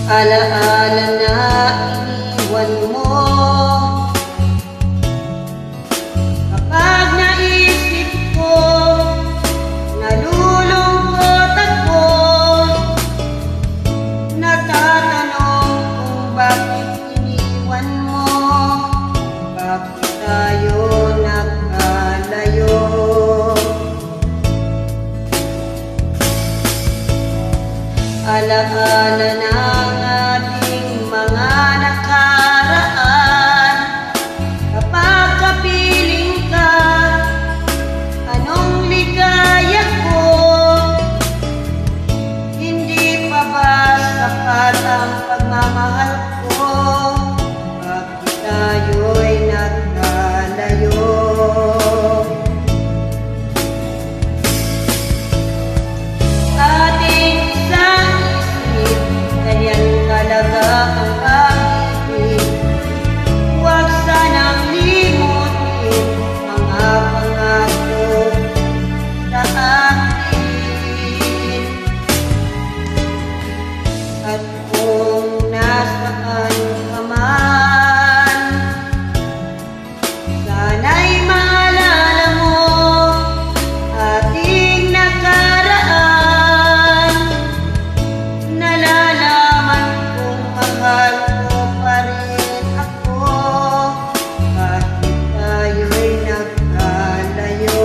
Alaala na iniwan mo. Kapag naisip ko, nalulungkot ako. Natatanong kung bakit iniwan mo, bakit tayo nagkalayo. Alaala ng ating mga nakaraan. Kapag kapiling ka, anong ligaya ko? Hindi pa ba sapat ang pagmamahal ko? Bakit tayo'y nagkalayo? At kung nasaan ka man, sana'y maalala mo ating nakaraan. Nalalaman kong mahal mo pa rin ako, kahit tayo'y nagkalayo.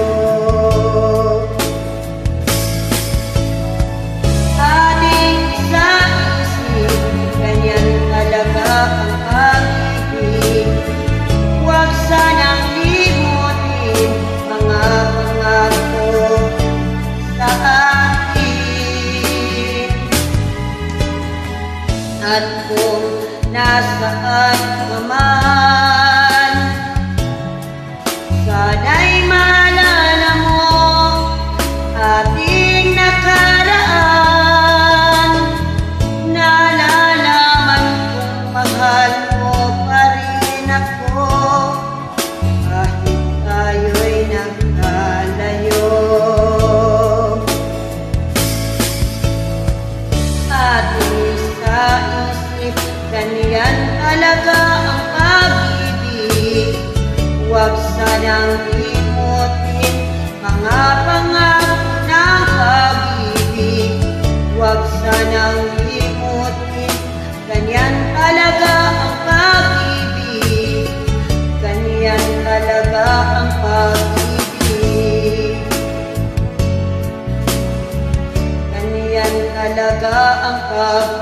At kung nasaan ka man, sana'y maalala mo ating nakaraan. Nalalaman kong mahal mo pa rin ako, kahit tayo'y nagkalayo. Ganyan talaga ang pag-ibig. Huwag sanang limutin mga pangako ng pag-ibig. Huwag sanang limutin, ganyan talaga ang pag-ibig. Ganyan talaga ang pag-ibig. Ganyan talaga ang pag-ibig.